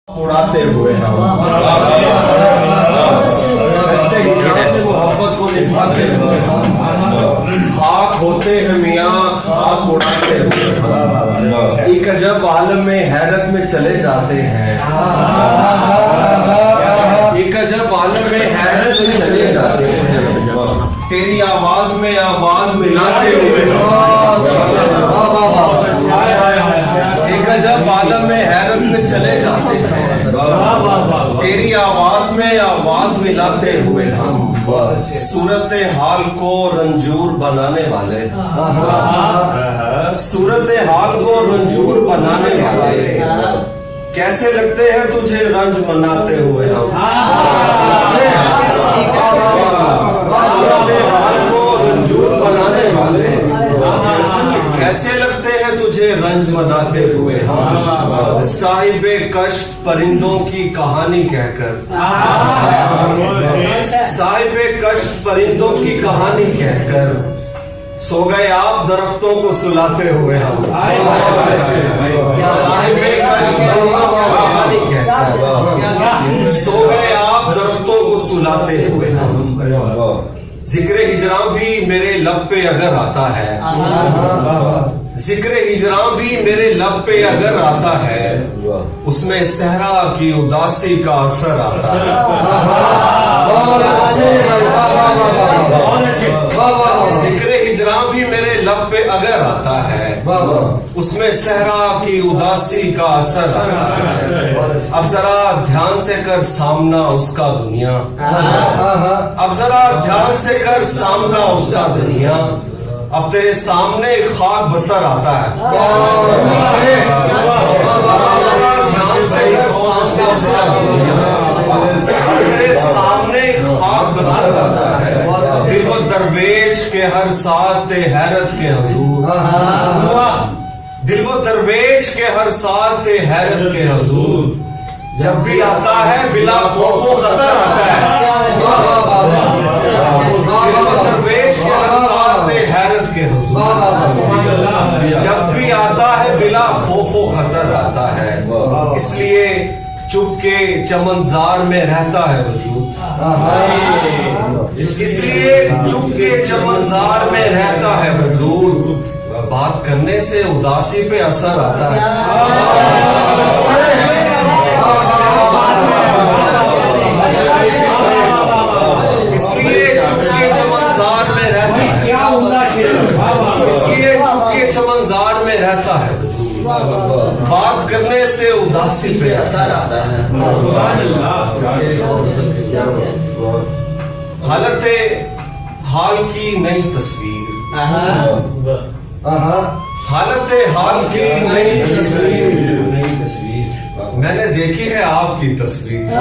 उड़ाते हुए हम से मोहब्बत को निभाते हुए खाक होते हैं मियाँ खाक उड़ाते हुए एक अजब आलम में हैरत में चले जाते हैं एक अजब आलम में हैरत में चले जाते हैं तेरी आवाज में आवाज मिलाते हुए एक अजब आलम में हैरत में चले जाते हैं तेरी आवाज में आवाज मिलाते हुए हम सूरत हाल को रंजूर बनाने वाले सूरत हाल को रंजूर बनाने वाले कैसे लगते हैं तुझे रंज मनाते हुए हम सूरत हाल को रंजूर बनाने वाले कैसे लगते हैं तुझे रंज मनाते हुए हम साहिबे कश्फ परिंदों की कहानी कहकर साहिबे कश्फ परिंदों की कहानी कहकर सो गए आप दरख्तों को सुलाते हुए हम साहिबे कश्फ परिंदों की कहानी कहकर सो गए आप दरख्तों को सुलाते हुए हम जिक्र हिजरां भी मेरे लब पे अगर आता है जिक्र हिजरां भी मेरे लब पे अगर आता है उसमें सहरा की उदासी का असर आता है जिक्र हिजरां भी मेरे लब पे अगर आता है उसमें सहरा की उदासी का असर आता है अब जरा ध्यान से कर सामना उसका दुनिया अब जरा ध्यान से कर सामना उसका दुनिया अब तेरे सामने खाक बसर आता है तेरे सामने खाक बसर आता है दिल को दरवेश के हर साथ हैरत के हुजूर दिल को दरवेश के हर साथ हैरत के हुजूर जब भी आता है बिला खौफो खतर आता है दिल को दरवेश के हर साथ हैरत के हुजूर जब भी आता है बिला खौफो खतर आता है इसलिए चुप के चमनजार में रहता है वजूद इसलिए चुप के चमनजार में रहता है वजूद बात करने से उदासी पे असर आता है इसलिए चुप के चमनजार में रहता है इसलिए चुप के चमनजार में रहता है बात करने से उदासी पे असर आता है हालत हाल की नई तस्वीर हालत हाल की नई तस्वीर मैंने देखी है आपकी तस्वीर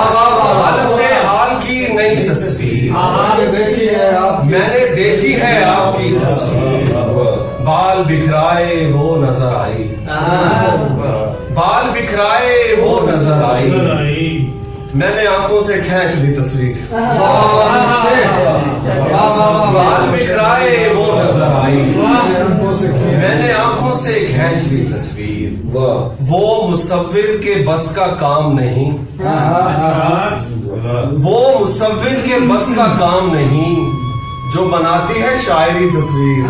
हालत हाल की नई तस्वीर मैंने देखी है आपकी तस्वीर बाल बिखराए वो नजर आई बाल बिखराए वो नजर आई मैंने आंखों से खींच ली तस्वीर बाल बिखराए वो नजर आई मैंने आंखों से खींच ली तस्वीर वो मुसव्विर के बस का काम नहीं वो मुसव्विर के बस का काम नहीं जो बनाती है शायरी तस्वीर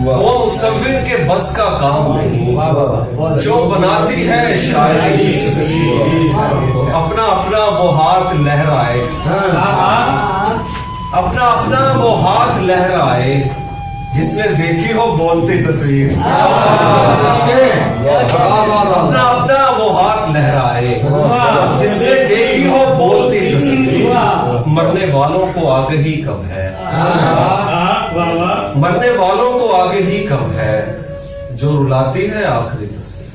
वो मुसव्विर के बस का काम नहीं जो बनाती है शायरी अपना अपना वो हाथ लहराए अपना अपना वो हाथ लहराए जिसने देखी हो बोलती तस्वीर अपना अपना वो हाथ लहराए जिसने देखी हो बोलती तस्वीर मरने वालों को आगही कब है मरने वालों को आगही कब है जो रुलाती है आखिरी तस्वीर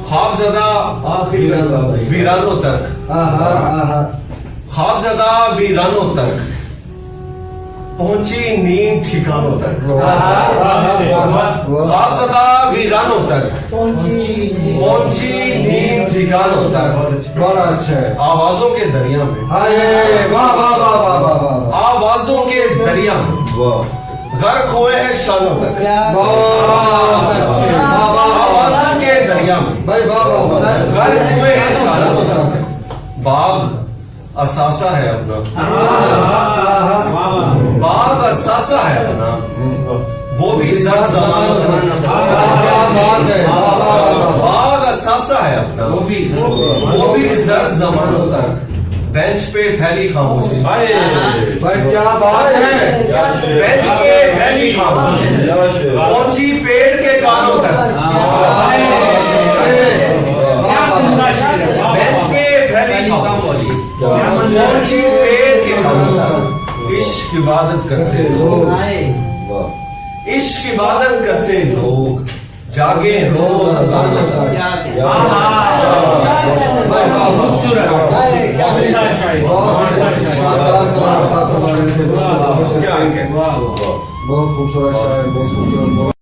ख्वाबज़दा वीरानों तक ख्वाबज़दा वीरानों तक पहुंची नींद ठिकानों तक, ख्वाबज़दा वीरानों तक, पहुंची नींद ठिकानों तक। बड़ा अच्छा है। आवाजों के दरिया में, वाह वाह वाह वाह वाह वाह। आवाजों के दरिया में गर्क हुए हैं शानों तक, बहुत अच्छे। आवाजों के दरिया में भाई वाह वाह वाह। गर्क हुए हैं शानों तक। बाग असासा है अपना, बाग असासा है अपना, वो भी जर्द जमानों तक। बाग असासा है अपना, वो भी जर्द जमानों तक। बेंच पे फैली खामोशी, भाई क्या बात है। बेंच पे फैली खामोशी, पहुंची पेड़ के कानों तक। बेंच पे फैली खामोशी, पहुंची पेड़ के कानों तक। इश्क इबादत करते लोग, इश्क इबादत करते लोग, जागे रोज अज़ानों तक। खूबसूरत। बहुत खूबसूरत शायर, बहुत खूबसूरत।